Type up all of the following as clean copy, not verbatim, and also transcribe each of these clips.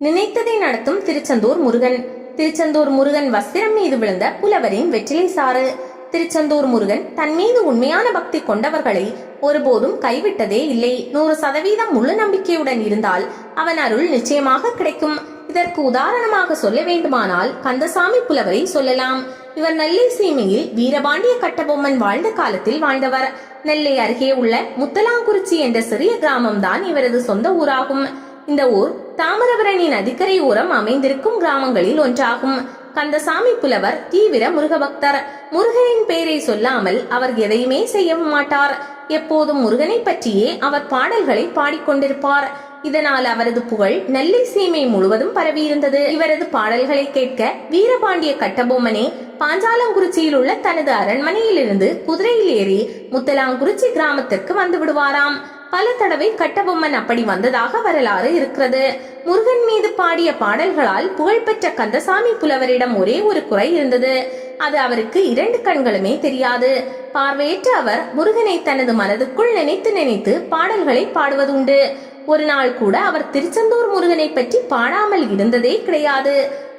நினைத்ததை நடத்தும் திருச்செந்தூர் முருகன். திருச்செந்தூர் முருகன் வஸ்திரம் மீது விழுந்த புலவரின் வெற்றிலை சாறு. திருச்செந்தூர் முருகன் தன் மீது உண்மையான பக்தி கொண்டவர்களை ஒருபோதும் கைவிட்டதே இல்லை. 100% முழு நம்பிக்கையுடன் இருந்தால் அவன் அருள் நிச்சயமாக கிடைக்கும். இதற்கு உதாரணமாக சொல்ல வேண்டுமானால் கந்தசாமி புலவரை சொல்லலாம். இவர் நெல்லை சீமையில் வீரபாண்டிய கட்டபொம்மன் வாழ்ந்த காலத்தில் வாழ்ந்தவர். நெல்லை அருகே உள்ள முத்தலாங்குறிச்சி என்ற சிறிய கிராமம் தான் இவரது சொந்த ஊராகும். இந்த ஊர் தாமிரபரணி நதிக்கரை ஓரம் அமைந்திருக்கும் கிராமங்களில் ஒன்றாகும். கந்தசாமி புலவர் தீவிர முருக பக்தர். முருகனின் பெயரை சொல்லாமல் அவர் எதையுமே செய்யவும் மாட்டார். எப்போதும் முருகனை பற்றியே அவர் பாடல்களை பாடிக்கொண்டிருப்பார். இதனால் அவரது புகழ் நெல்லை சீமை முழுவதும் பரவியிருந்தது. இவரது பாடல்களை கேட்க வீரபாண்டிய கட்டபொம்மனே பாஞ்சாலங்குறிச்சியில் உள்ள தனது அரண்மனையிலிருந்து குதிரையில் ஏறி முத்தலாங்குறிச்சி கிராமத்திற்கு வந்து விடுவாராம். பல தடவை கட்டபொம்மன் அப்படி வந்ததாக வரலாறு இருக்கிறது. முருகன் மீது பாடிய பாடல்களால் புகழ்பெற்ற கந்தசாமி புலவரிடம் ஒரே ஒரு குறை இருந்தது. அது அவருக்கு 2 கண்களுமே தெரியாது. பார்வையற்ற அவர் முருகனை தனது மனதுக்குள் நினைத்து நினைத்து பாடல்களை பாடுவதுண்டு. ஒரு நாள் கூட அவர் திருச்செந்தூர் முருகனை பற்றி பாடாமல் இருந்ததே கிடையாது.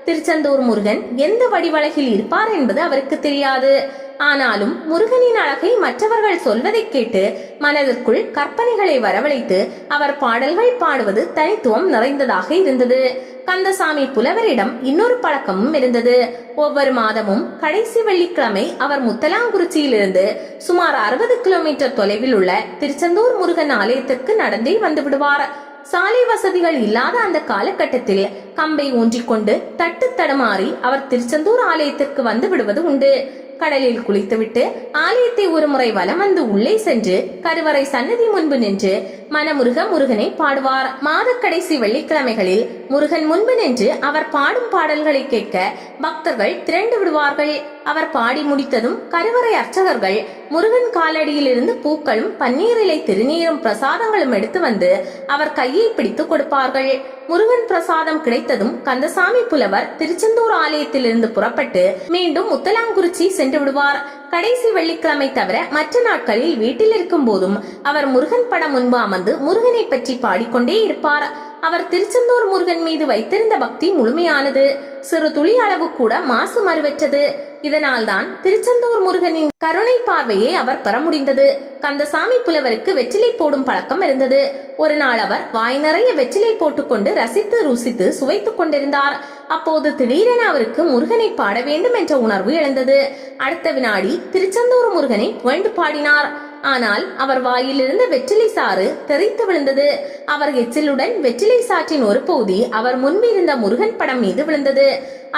திருச்செந்தூர் முருகன் எந்த வடிவழகில் இருப்பார் என்பது அவருக்கு தெரியாது. ஆனாலும் முருகனின் அழகை மற்றவர்கள் சொல்வதை கேட்டு மனதிற்குள் கற்பனைகளை வரவழைத்து அவர் பாடல்கள் பாடுவது தனித்துவம் நிறைந்ததாக இருந்தது. கந்தசாமி புலவரிடம் இன்னொரு பழக்கமும் இருந்தது. ஒவ்வொரு மாதமும் கடைசி வெள்ளிக்கிழமை அவர் முத்தலாங்குறிச்சியிலிருந்து சுமார் 60 கிலோமீட்டர் தொலைவில் உள்ள திருச்செந்தூர் முருகன் ஆலயத்திற்கு நடந்தே வந்து விடுவார். சாலை வசதிகள் இல்லாத அந்த காலகட்டத்தில் கம்பை ஊன்றிக்கொண்டு தட்டு தடுமாறி அவர் திருச்செந்தூர் ஆலயத்திற்கு வந்து விடுவது உண்டு. கடலில் குளித்துவிட்டு ஆலயத்தை ஒரு முறை வலம் வந்து உள்ளே சென்று கருவறை சன்னதி முன்பு நின்று மனமுருக முருகனை பாடுவார். மாத கடைசி வெள்ளிக்கிழமைகளில் முருகன் முன்பு நின்று அவர் பாடும் பாடல்களை கேட்க பக்தர்கள் திரண்டு விடுவார்கள். அவர் பாடி முடித்ததும் கருவறை அர்ச்சகர்கள் முருகன் காலடியில் இருந்து பூக்களும் பன்னீர் இலை திருநீரும் பிரசாதங்களும் எடுத்து வந்து அவர் கையை பிடித்து கொடுப்பார்கள். முருகன் பிரசாதம் கிடைத்ததும் கந்தசாமி புலவர் திருச்செந்தூர் ஆலயத்திலிருந்து புறப்பட்டு மீண்டும் முத்தலாங்குறிச்சி சென்று விடுவார். கடைசி வெள்ளிக்கிழமை தவிர மற்ற நாட்களில் வீட்டில் இருக்கும் போதும் அவர் முருகன் படம் முன்பு அமர்ந்து முருகனை பற்றி பாடிக்கொண்டே இருப்பார். அவர் திருச்செந்தூர் முருகன் மீது வைத்திருந்த பக்தி முழுமையானது. சிறு துளி அளவு கூட மாசு மறுவற்றது. இதனால் தான் திருச்செந்தூர் முருகனின் கருணை பார்வையை அவர் பெற முடிந்தது. கந்தசாமி புலவருக்கு வெற்றிலை போடும் பழக்கம் இருந்தது. ஒரு நாள் அவர் வாய் நிறைய வெற்றிலை போட்டுக்கொண்டு ரசித்து ருசித்து சுவைத்துக் கொண்டிருந்தார். அப்போது திடீரென அவருக்கு முருகனை பாட வேண்டும் என்ற உணர்வு எழுந்தது. அடுத்த வினாடி திருச்செந்தூர் முருகனை புகழ்ந்து பாடினார். ஆனால் அவர் வாயிலிருந்த வெற்றிலை சாறு தெரித்து விழுந்தது. அவர் எச்சிலுடன் வெற்றிலை சாற்றின் ஒரு பகுதி அவர் முன்பிருந்த முருகன் படம் மீது விழுந்தது.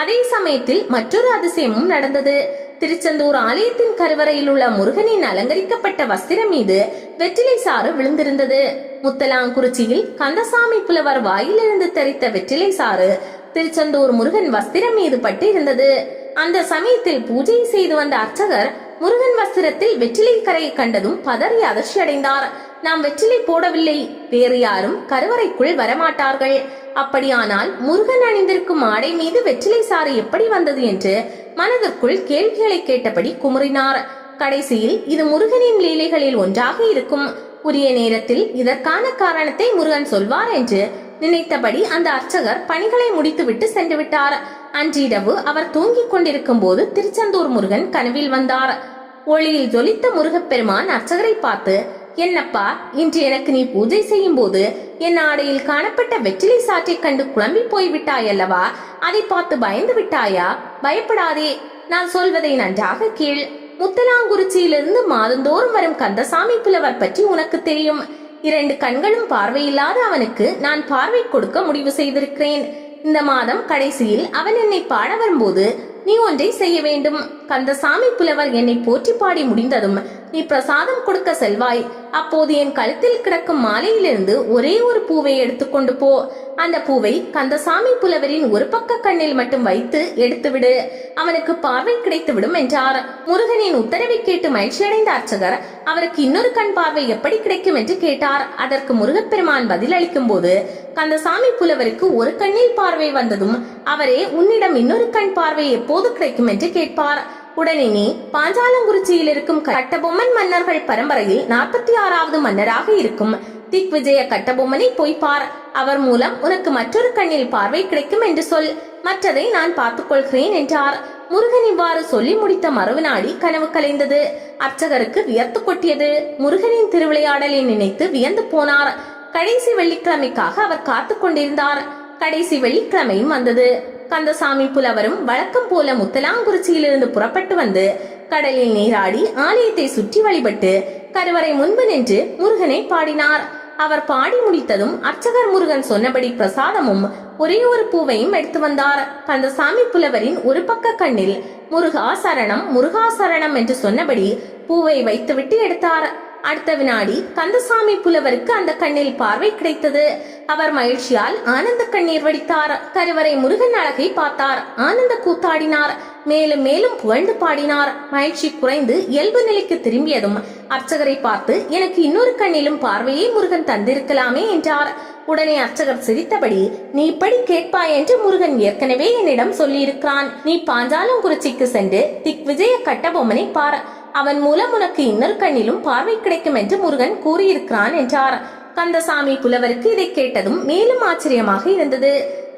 அதே சமயத்தில் மற்றொரு அதிசயமும் நடந்தது. திருச்செந்தூர் ஆலயத்தின் கருவறையில் உள்ள முருகனின் அலங்கரிக்கப்பட்ட வஸ்திரம் மீது வெற்றிலை சாறு விழுந்திருந்தது. முத்தலாங்குறிச்சியில் கந்தசாமி புலவர் வாயிலிருந்து தெரித்த வெற்றிலை சாறு திருச்செந்தூர் முருகன் வஸ்திரம் மீது பட்டு இருந்தது. அந்த சமயத்தில் பூஜை செய்து வந்த அர்ச்சகர் முருகன் வஸ்திரத்தில் வெற்றிலை கரையை கண்டதும் பதறி அதிர்ச்சி அடைந்தார். நாம் வெற்றிலை போடவில்லை, வேறு யாரும் கருவறைக்குள் வரமாட்டார்கள். அப்படியானால் முருகன் அணிந்திருக்கும் ஆடை மீது வெற்றிலை சாறு எப்படி வந்தது என்று மனதிற்குள் கேள்விகளை கேட்டபடி குமுறினார். கடைசியில் இது முருகனின் லீலைகளில் ஒன்றாக இருக்கும். உரிய நேரத்தில் இதற்கான காரணத்தை முருகன் சொல்வார் என்று நினைத்தபடி அந்த அர்ச்சகர் பணிகளை முடித்துவிட்டு சென்று விட்டார். அன்றிரவு அவர் தூங்கிக் கொண்டிருக்கும் போது திருச்செந்தூர் முருகன் கனவில் வந்தார். ஒளியில் ஜொலித்த முருகப்பெருமான் அர்ச்சகரை பார்த்து, என்னப்பா, இன்று எனக்கு நீ பூஜை செய்யும் போது என் ஆடையில் காணப்பட்ட வெற்றிலை சாற்றை கண்டு குழம்பி போய்விட்டாய் அல்லவா? அதை பார்த்து பயந்து விட்டாயா? பயப்படாதே, நான் சொல்வதை நன்றாக கேள். முத்தலாங்குறிச்சியிலிருந்து மாதந்தோறும் வரும் கந்தசாமி புலவர் பற்றி உனக்கு தெரியும். 2 கண்களும் பார்வையில்லாத அவனுக்கு நான் பார்வை கொடுக்க முடிவு செய்திருக்கிறேன். இந்த மாதம் கடைசியில் அவன் என்னை பாட வரும்போது நீ ஒன்றை செய்ய வேண்டும். கந்தசாமி புலவர் என்னை போற்றி பாடி முடிந்ததும் நீ பிரசாதம் கொடுக்க செல்வாய். அப்போது என் கழுத்தில் கிடக்கும் மாலையிலிருந்து ஒரே ஒரு பூவை எடுத்துக்கொண்டு போ. அந்த பூவை கந்தசாமி புலவரின் ஒரு பக்க கண்ணில் மட்டும் வைத்து எடுத்துவிடு. அவனுக்கு பார்வை கிடைத்துவிடும் என்றார். முருகனின் உத்தரவை கேட்டு மகிழ்ச்சியடைந்த அர்ச்சகர் அவருக்கு இன்னொரு கண் பார்வை எப்படி கிடைக்கும் என்று கேட்டார். அதற்கு முருகப்பெருமான் பதில் அளிக்கும் போது, கந்தசாமி புலவருக்கு ஒரு கண்ணில் பார்வை வந்ததும் அவரே உன்னிடம் இன்னொரு கண் பார்வை எப்போது கிடைக்கும் என்று கேட்பார். உடனே நீ பாஞ்சாலங்குறிச்சியில் இருக்கும் கட்டபொம்மன் மன்னர்கள் பரம்பரையில் 46வது மன்னராக இருக்கும் திக்விஜய கட்டபொம்மனை போய் பார். அவர் மூலம் உனக்கு மற்றொரு கண்ணில் பார்வை கிடைக்கும் என்று சொல். மற்றதை நான் பார்த்துக் கொள்கிறேன் என்றார். முருகன் இவ்வாறு சொல்லி முடித்த மறுவினாடி கனவு கலைந்தது. அர்ச்சகருக்கு வியர்த்து கொட்டியது. முருகனின் திருவிளையாடலை நினைத்து வியந்து போனார். கடைசி வெள்ளிக்கிழமைக்காக அவர் காத்து கொண்டிருந்தார். கடைசி வெள்ளிக்கிழமையும் வந்தது. கந்தசாமி புலவரும் வழக்கம் போல முத்தலாங்குறிச்சியிலிருந்து புறப்பட்டு வந்து கடலில் நீராடி ஆலயத்தை சுற்றி வழிபட்டு கருவறை முன்பு நின்று முருகனை பாடினார். அவர் பாடி முடித்ததும் அர்ச்சகர் முருகன் சொன்னபடி பிரசாதமும் ஒரே ஒரு பூவையும் எடுத்து வந்தார். கந்தசாமி புலவரின் ஒரு பக்க கண்ணில் முருகா சரணம் முருகா சரணம் என்று சொன்னபடி பூவை வைத்துவிட்டு எடுத்தார். அடுத்த வினாடி கந்தசாமி புலவருக்கு அந்த கண்ணில் பார்வை கிடைத்தது. அவர் மகிழ்ச்சியால் ஆனந்த கண்ணீர் வடித்தார். கருவறை முருகன் அழகை பார்த்தார். ஆனந்த கூத்தாடினார். மேலும் மேலும் புகழ்ந்து பாடினார். மகிழ்ச்சி குறைந்து இயல்பு நிலைக்கு திரும்பியதும் அர்ச்சகரை பார்த்து, எனக்கு இன்னொரு கண்ணிலும் பார்வையை முருகன் தந்திருக்கலாமே என்றார். உடனே அர்ச்சகர் சிரித்தபடி, நீ இப்படி கேட்பாய் என்று முருகன் ஏற்கனவே என்னிடம் சொல்லியிருக்கிறான். நீ பாஞ்சாலங்குறிச்சிக்கு சென்று திக்விஜய கட்டபொம்மனை பார். அவன் மூலம் உனக்கு இன்னொரு கண்ணிலும் பார்வை கிடைக்கும் என்று முருகன் கூறியிருக்கிறான் என்றார். கந்தசாமி புலவருக்கு இதை கேட்டதும் மேலும் ஆச்சரியமாக இருந்தது.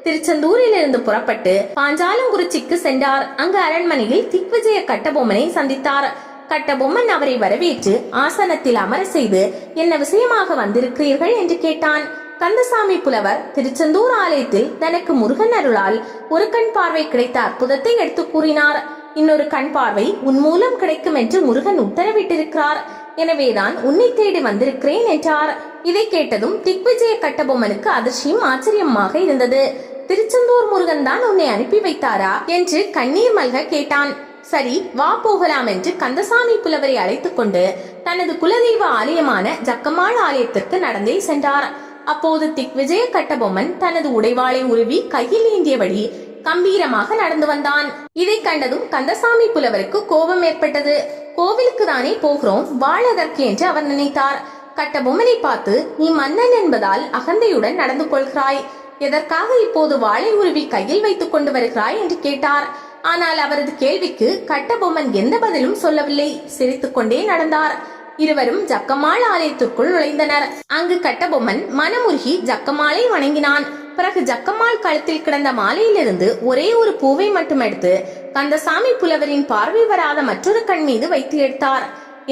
திருச்செந்தூரில் இருந்து புறப்பட்டு பாஞ்சாலங்குறிச்சிக்கு சென்றார். அங்கு அரண்மனையில் திக்விஜய கட்டபொம்மனை சந்தித்தார். கட்டபொம்மன் அவரை வரவேற்று ஆசனத்தில் அமர செய்து, என்ன விஷயமாக வந்திருக்கிறீர்கள் என்று கேட்டான். கந்தசாமி புலவர் திருச்செந்தூர் ஆலயத்தில் தனக்கு முருகன் அருளால் ஒரு கண் பார்வை கிடைத்த அற்புதத்தை எடுத்து கூறினார். இன்னொரு கண் பார்வை உன் மூலம் கிடைக்கும் என்று முருகன் உத்தரவிட்டிருக்கிறார். எனவேதான் உன்னை தேடி வந்திருக்கிறேன் என்றார். இதை கேட்டதும் திக்விஜய கட்டபொம்மனுக்கு அதிர்ச்சியும் ஆச்சரியமாக இருந்தது. திருச்செந்தூர் முருகன் தான் உன்னை அனுப்பி வைத்தாரா என்று கண்ணீர் மல்க கேட்டான். சரி, வா போகலாம் என்று கந்தசாமி புலவரை அழைத்துக் கொண்டு தனது குலதெய்வ ஆலயமான ஜக்கம்மாள் ஆலயத்திற்கு நடந்தே சென்றார். அப்போது திக்விஜய கட்டபொம்மன் தனது உடைவாளை உருவி கையில் ஏந்தியபடி கம்பீரமாக நடந்து வந்தான். இதை கண்டதும் கந்தசாமி புலவருக்கு கோபம் ஏற்பட்டது. கோவிலுக்கு தானே போகிறோம், வாழதற்கு என்று அவர் நினைத்தார். கட்டபொம்மனை பார்த்து, நீ மன்னன் என்பதால் அகந்தையுடன் நடந்து கொள்கிறாய். எதற்காக இப்போது வாளை உருவி கையில் வைத்துக் கொண்டு வருகிறாய் என்று கேட்டார். ஆனால் அவரது கேள்விக்கு கட்டபொம்மன் எந்த பதிலும் சொல்லவில்லை. சிரித்துக் கொண்டே நடந்தார். இருவரும் ஜக்கம்மாள் ஆலயத்திற்குள் நுழைந்தனர். அங்கு கட்டபொம்மன் மனமுருகி ஜக்கம்மாளை வணங்கினான். பிறகு ஜக்கம்மாள் கழுத்தில் கிடந்த மாலையிலிருந்து ஒரே ஒரு பூவை மட்டும் எடுத்து கந்தசாமி புலவரின் பார்வை வராத மற்றொரு கண் மீது வைத்து எடுத்தார்.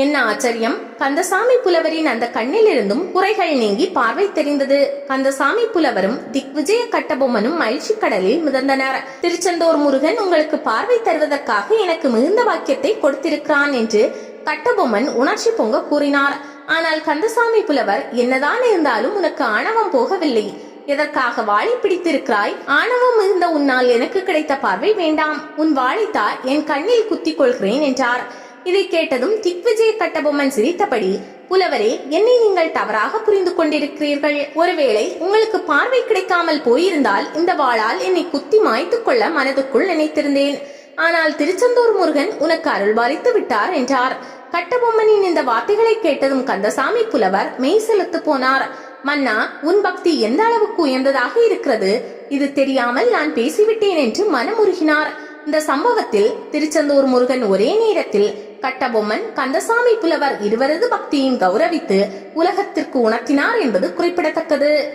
என்ன ஆச்சரியம்! கந்தசாமி புலவரின் அந்த கண்ணில் இருந்தும் குறைகள் நீங்கி பார்வை தெரிந்தது. கந்தசாமி புலவரும் திக்விஜய கட்டபொம்மனும் மகிழ்ச்சி கடலில் மிதந்தனர். திருச்செந்தூர் முருகன் உங்களுக்கு பார்வை தருவதற்காக எனக்கு மிகுந்த வாக்கியத்தை கொடுத்திருக்கிறான் என்று கட்டபொம்மன் உணர்ச்சி பொங்க கூறினார். ஆனால் கந்தசாமி புலவர், என்னதான் இருந்தாலும் உனக்கு ஆணவம் போகவில்லை. எதற்காக வாளை பிடித்திருக்கிறாய்? ஆணவம் மிகுந்த உன்னால் எனக்கு கிடைத்த பார்வை வேண்டாம். உன் வாளைத்தா, என் கண்ணில் குத்திக் கொள்கிறேன் என்றார். இதை கேட்டதும் திக்விஜய கட்டபொம்மன் சிரித்தபடி, புலவரே, என்னை நீங்கள் தவறாக புரிந்து கொண்டிருக்கிறீர்கள். ஒருவேளை உங்களுக்கு பார்வை கிடைக்காமல் போயிருந்தால் இந்த வாளால் என்னை குத்தி மாய்த்துக் கொள்ள மனதுக்குள் நினைத்திருந்தேன். ஆனால் திருச்செந்தூர் முருகன் உனக்கு அருள்பாலித்து விட்டார் என்றார். கட்டபொம்மனின் இந்த வார்த்தைகளை கேட்டதும் கந்தசாமி புலவர் மெய் செலுத்து போனார். மன்னா, உன் பக்தி எந்த அளவுக்கு உயர்ந்ததாக இருக்கிறது, இது தெரியாமல் நான் பேசிவிட்டேன் என்று மனமுருகினார். இந்த சம்பவத்தில் திருச்செந்தூர் முருகன் ஒரே நேரத்தில் கட்டபொம்மன், கந்தசாமி புலவர் இருவரது பக்தியும் கௌரவித்து உலகத்திற்கு உணர்த்தினார் என்பது குறிப்பிடத்தக்கது.